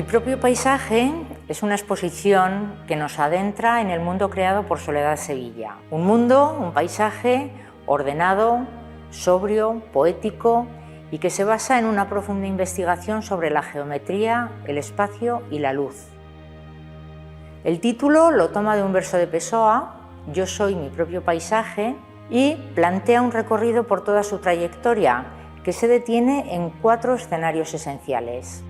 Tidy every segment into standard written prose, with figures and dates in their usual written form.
Mi propio paisaje es una exposición que nos adentra en el mundo creado por Soledad Sevilla. Un mundo, un paisaje ordenado, sobrio, poético y que se basa en una profunda investigación sobre la geometría, el espacio y la luz. El título lo toma de un verso de Pessoa, Yo soy mi propio paisaje, y plantea un recorrido por toda su trayectoria que se detiene en 4 escenarios esenciales.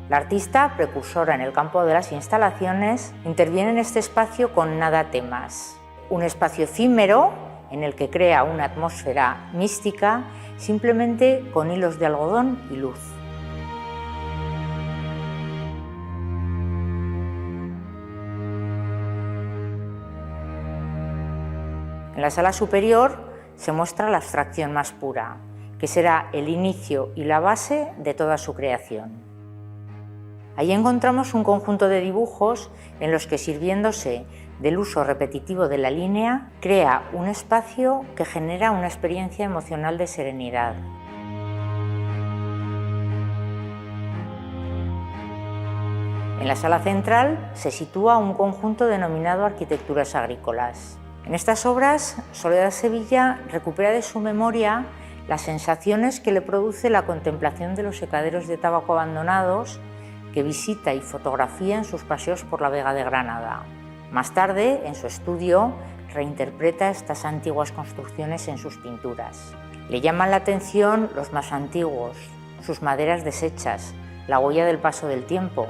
La artista, precursora en el campo de las instalaciones, interviene en este espacio con Nada temas, un espacio efímero en el que crea una atmósfera mística simplemente con hilos de algodón y luz. En la sala superior se muestra la abstracción más pura, que será el inicio y la base de toda su creación. Allí encontramos un conjunto de dibujos en los que, sirviéndose del uso repetitivo de la línea, crea un espacio que genera una experiencia emocional de serenidad. En la sala central se sitúa un conjunto denominado Arquitecturas Agrícolas. En estas obras, Soledad Sevilla recupera de su memoria las sensaciones que le produce la contemplación de los secaderos de tabaco abandonados que visita y fotografía en sus paseos por la Vega de Granada. Más tarde, en su estudio, reinterpreta estas antiguas construcciones en sus pinturas. Le llaman la atención los más antiguos, sus maderas deshechas, la huella del paso del tiempo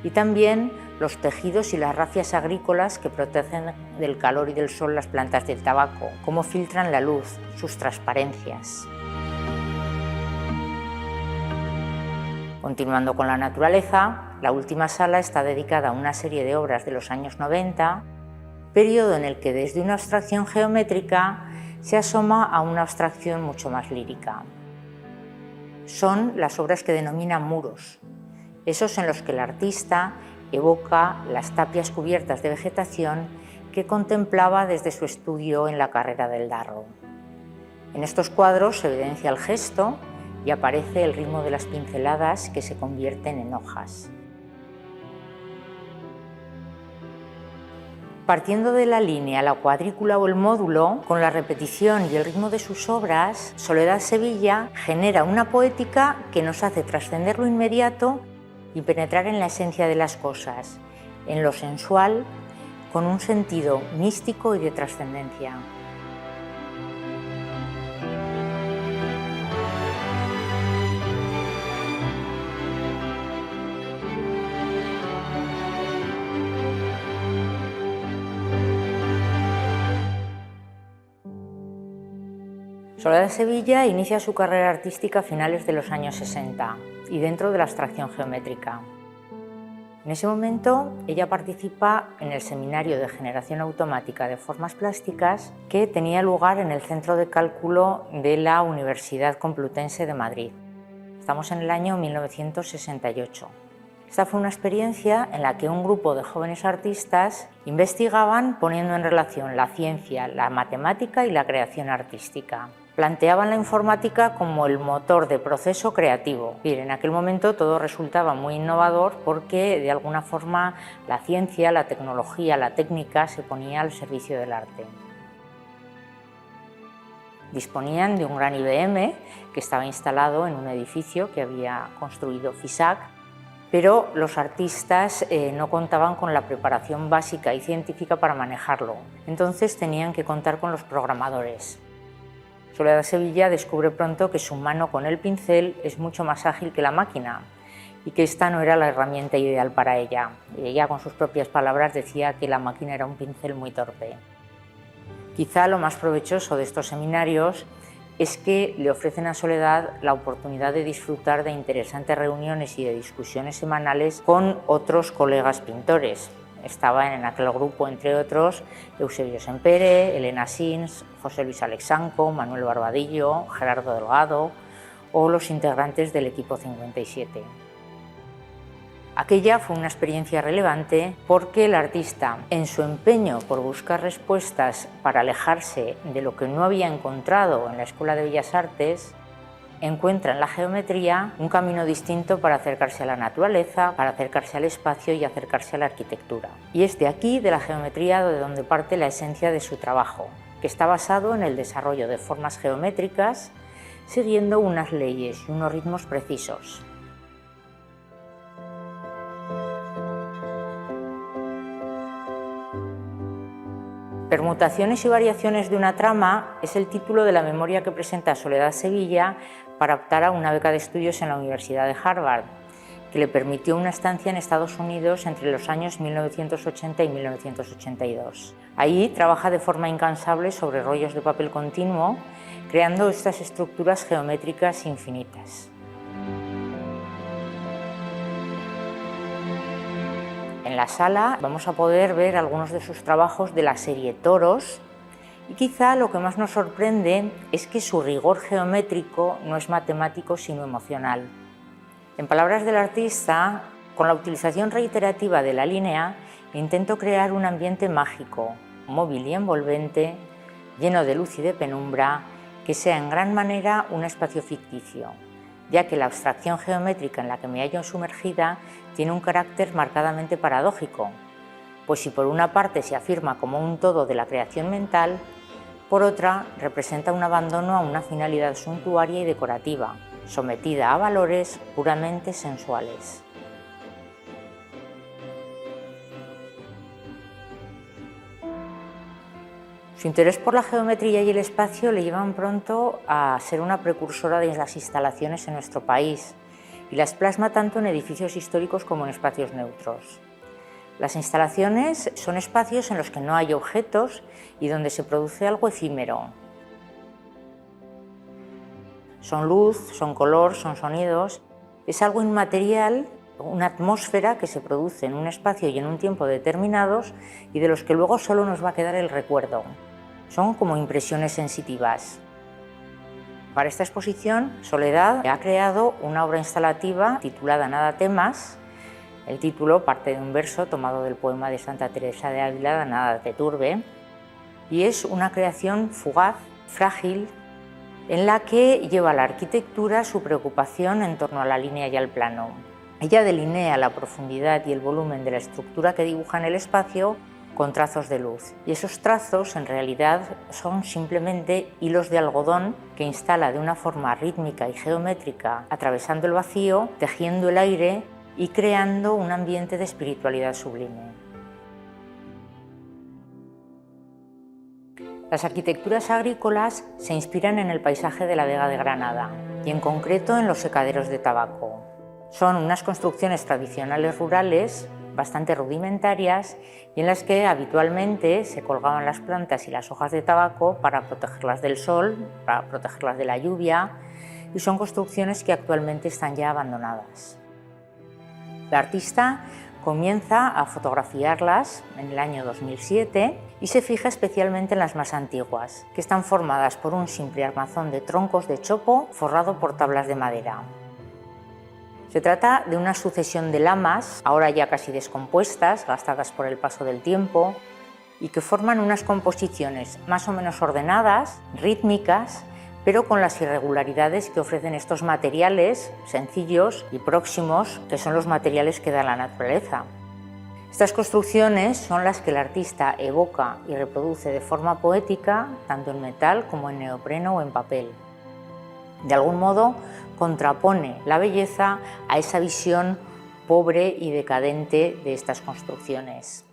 y también los tejidos y las rafias agrícolas que protegen del calor y del sol las plantas del tabaco, cómo filtran la luz, sus transparencias. Continuando con la naturaleza, la última sala está dedicada a una serie de obras de los años 90, periodo en el que desde una abstracción geométrica se asoma a una abstracción mucho más lírica. Son las obras que denominan muros, esos en los que el artista evoca las tapias cubiertas de vegetación que contemplaba desde su estudio en la Carrera del Darro. En estos cuadros se evidencia el gesto y aparece el ritmo de las pinceladas que se convierten en hojas. Partiendo de la línea, la cuadrícula o el módulo, con la repetición y el ritmo de sus obras, Soledad Sevilla genera una poética que nos hace trascender lo inmediato y penetrar en la esencia de las cosas, en lo sensual, con un sentido místico y de trascendencia. Soledad Sevilla inicia su carrera artística a finales de los años 60 y dentro de la abstracción geométrica. En ese momento ella participa en el Seminario de Generación Automática de Formas Plásticas que tenía lugar en el Centro de Cálculo de la Universidad Complutense de Madrid. Estamos en el año 1968. Esta fue una experiencia en la que un grupo de jóvenes artistas investigaban poniendo en relación la ciencia, la matemática y la creación artística. Planteaban la informática como el motor de proceso creativo. Y en aquel momento todo resultaba muy innovador porque de alguna forma la ciencia, la tecnología, la técnica se ponía al servicio del arte. Disponían de un gran IBM que estaba instalado en un edificio que había construido FISAC, pero los artistas no contaban con la preparación básica y científica para manejarlo. Entonces tenían que contar con los programadores. Soledad Sevilla descubre pronto que su mano con el pincel es mucho más ágil que la máquina y que esta no era la herramienta ideal para ella. Ella, con sus propias palabras, decía que la máquina era un pincel muy torpe. Quizá lo más provechoso de estos seminarios es que le ofrecen a Soledad la oportunidad de disfrutar de interesantes reuniones y de discusiones semanales con otros colegas pintores. Estaban en aquel grupo, entre otros, Eusebio Sempere, Elena Sins, José Luis Alexanco, Manuel Barbadillo, Gerardo Delgado o los integrantes del equipo 57. Aquella fue una experiencia relevante porque el artista, en su empeño por buscar respuestas para alejarse de lo que no había encontrado en la Escuela de Bellas Artes, encuentra en la geometría un camino distinto para acercarse a la naturaleza, para acercarse al espacio y acercarse a la arquitectura. Y es de aquí, de la geometría, de donde parte la esencia de su trabajo, que está basado en el desarrollo de formas geométricas siguiendo unas leyes y unos ritmos precisos. Permutaciones y variaciones de una trama es el título de la memoria que presenta Soledad Sevilla para optar a una beca de estudios en la Universidad de Harvard, que le permitió una estancia en Estados Unidos entre los años 1980 y 1982. Allí trabaja de forma incansable sobre rollos de papel continuo, creando estas estructuras geométricas infinitas. En la sala vamos a poder ver algunos de sus trabajos de la serie Toros, y quizá lo que más nos sorprende es que su rigor geométrico no es matemático sino emocional. En palabras del artista, con la utilización reiterativa de la línea, intento crear un ambiente mágico, móvil y envolvente, lleno de luz y de penumbra, que sea en gran manera un espacio ficticio, ya que la abstracción geométrica en la que me hallo sumergida tiene un carácter marcadamente paradójico, pues si por una parte se afirma como un todo de la creación mental, por otra representa un abandono a una finalidad suntuaria y decorativa, sometida a valores puramente sensuales. Su interés por la geometría y el espacio le llevan pronto a ser una precursora de las instalaciones en nuestro país y las plasma tanto en edificios históricos como en espacios neutros. Las instalaciones son espacios en los que no hay objetos y donde se produce algo efímero. Son luz, son color, son sonidos. Es algo inmaterial, una atmósfera que se produce en un espacio y en un tiempo determinados y de los que luego solo nos va a quedar el recuerdo. Son como impresiones sensitivas. Para esta exposición, Soledad ha creado una obra instalativa titulada Nada temas. El título parte de un verso tomado del poema de Santa Teresa de Ávila, Nada te turbe, y es una creación fugaz, frágil, en la que lleva a la arquitectura su preocupación en torno a la línea y al plano. Ella delinea la profundidad y el volumen de la estructura que dibuja en el espacio con trazos de luz, y esos trazos en realidad son simplemente hilos de algodón que instala de una forma rítmica y geométrica, atravesando el vacío, tejiendo el aire y creando un ambiente de espiritualidad sublime. Las arquitecturas agrícolas se inspiran en el paisaje de la Vega de Granada y en concreto en los secaderos de tabaco. Son unas construcciones tradicionales rurales bastante rudimentarias y en las que habitualmente se colgaban las plantas y las hojas de tabaco para protegerlas del sol, para protegerlas de la lluvia, y son construcciones que actualmente están ya abandonadas. La artista comienza a fotografiarlas en el año 2007 y se fija especialmente en las más antiguas, que están formadas por un simple armazón de troncos de chopo forrado por tablas de madera. Se trata de una sucesión de lamas, ahora ya casi descompuestas, gastadas por el paso del tiempo, y que forman unas composiciones más o menos ordenadas, rítmicas, pero con las irregularidades que ofrecen estos materiales sencillos y próximos, que son los materiales que da la naturaleza. Estas construcciones son las que el artista evoca y reproduce de forma poética, tanto en metal como en neopreno o en papel. De algún modo, contrapone la belleza a esa visión pobre y decadente de estas construcciones.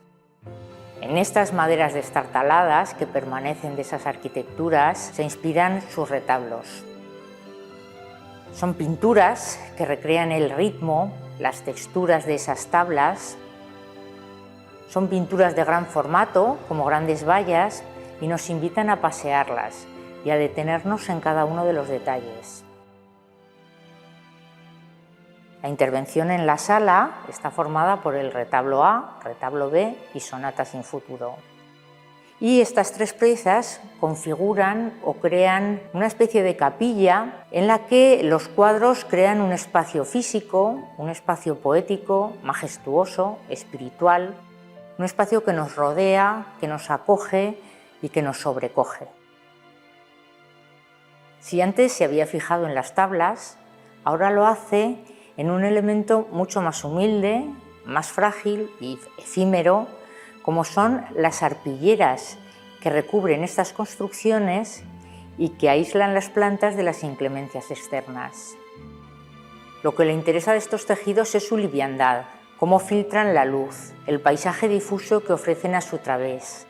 En estas maderas destartaladas que permanecen de esas arquitecturas se inspiran sus retablos. Son pinturas que recrean el ritmo, las texturas de esas tablas. Son pinturas de gran formato, como grandes vallas, y nos invitan a pasearlas y a detenernos en cada uno de los detalles. La intervención en la sala está formada por el retablo A, retablo B y sonatas in futuro. Y estas tres piezas configuran o crean una especie de capilla en la que los cuadros crean un espacio físico, un espacio poético, majestuoso, espiritual, un espacio que nos rodea, que nos acoge y que nos sobrecoge. Si antes se había fijado en las tablas, ahora lo hace en un elemento mucho más humilde, más frágil y efímero, como son las arpilleras que recubren estas construcciones y que aíslan las plantas de las inclemencias externas. Lo que le interesa de estos tejidos es su liviandad, cómo filtran la luz, el paisaje difuso que ofrecen a su través.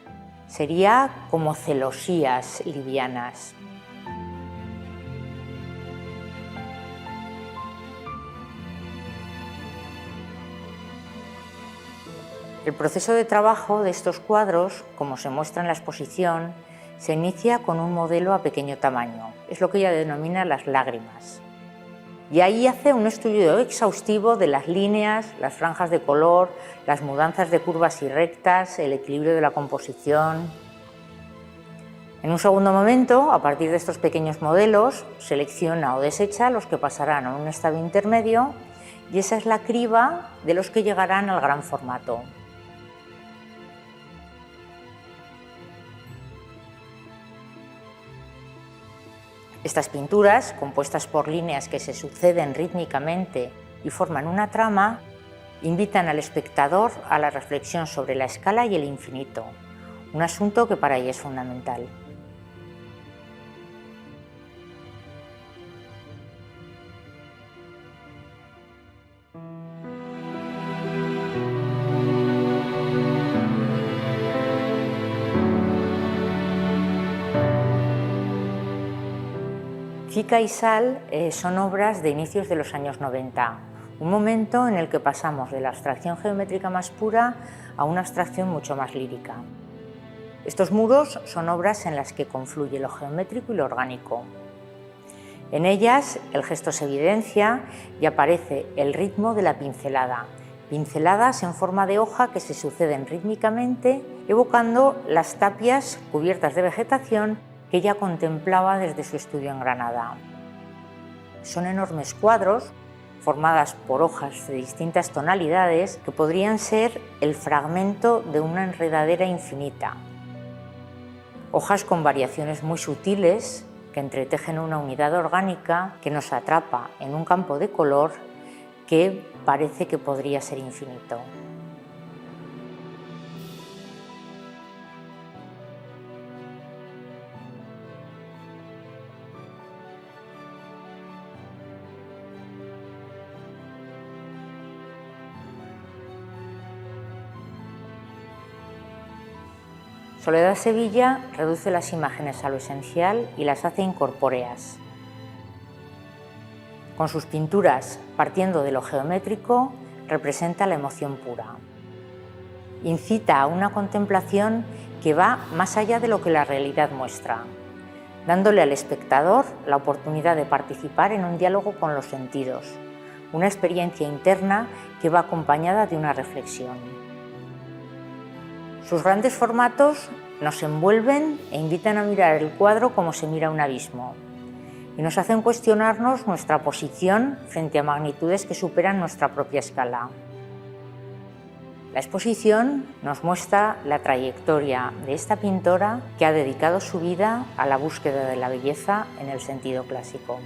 Sería como celosías livianas. El proceso de trabajo de estos cuadros, como se muestra en la exposición, se inicia con un modelo a pequeño tamaño, es lo que ella denomina las lágrimas. Y ahí hace un estudio exhaustivo de las líneas, las franjas de color, las mudanzas de curvas y rectas, el equilibrio de la composición. En un segundo momento, a partir de estos pequeños modelos, selecciona o desecha los que pasarán a un estado intermedio y esa es la criba de los que llegarán al gran formato. Estas pinturas, compuestas por líneas que se suceden rítmicamente y forman una trama, invitan al espectador a la reflexión sobre la escala y el infinito, un asunto que para ella es fundamental. Cica y Sal son obras de inicios de los años 90, un momento en el que pasamos de la abstracción geométrica más pura a una abstracción mucho más lírica. Estos muros son obras en las que confluye lo geométrico y lo orgánico. En ellas el gesto se evidencia y aparece el ritmo de la pincelada, pinceladas en forma de hoja que se suceden rítmicamente, evocando las tapias cubiertas de vegetación que ella contemplaba desde su estudio en Granada. Son enormes cuadros formadas por hojas de distintas tonalidades que podrían ser el fragmento de una enredadera infinita. Hojas con variaciones muy sutiles que entretejen una unidad orgánica que nos atrapa en un campo de color que parece que podría ser infinito. Soledad Sevilla reduce las imágenes a lo esencial y las hace incorpóreas. Con sus pinturas, partiendo de lo geométrico, representa la emoción pura. Incita a una contemplación que va más allá de lo que la realidad muestra, dándole al espectador la oportunidad de participar en un diálogo con los sentidos, una experiencia interna que va acompañada de una reflexión. Sus grandes formatos nos envuelven e invitan a mirar el cuadro como se mira un abismo y nos hacen cuestionarnos nuestra posición frente a magnitudes que superan nuestra propia escala. La exposición nos muestra la trayectoria de esta pintora que ha dedicado su vida a la búsqueda de la belleza en el sentido clásico.